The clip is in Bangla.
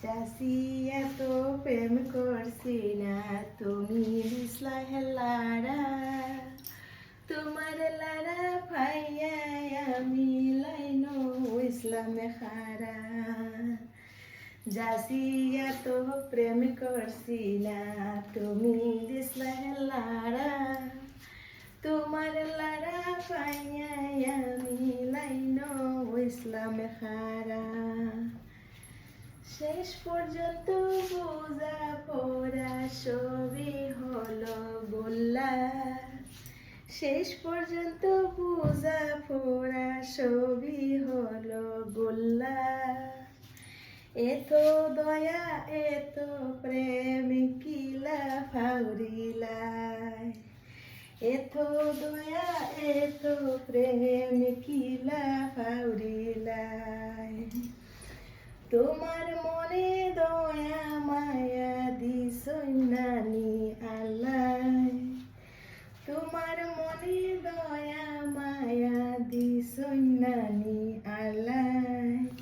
চাষি এত প্রেম করছি না, তুমি দিসলা হেলারা। তোমার লারা পাইয়া আমি লাইনো ইসলামে খারা। যাসি এত প্রেম করছি না, তুমি দিসলা হেলারা। তোমার লারা পাইয়া আমি লাইনো ইসলামে খারা। শেষ পর্যন্ত বোঝা পড়া সবই হলো গোল্লা। শেষ পর্যন্ত বোঝা পড়া সবই হলো গোল্লা। এত দয়া এত প্রেম কিলা ফাউরিলাই। এত দয়া এত প্রেম কিলা ফাউরিলাই। তোমার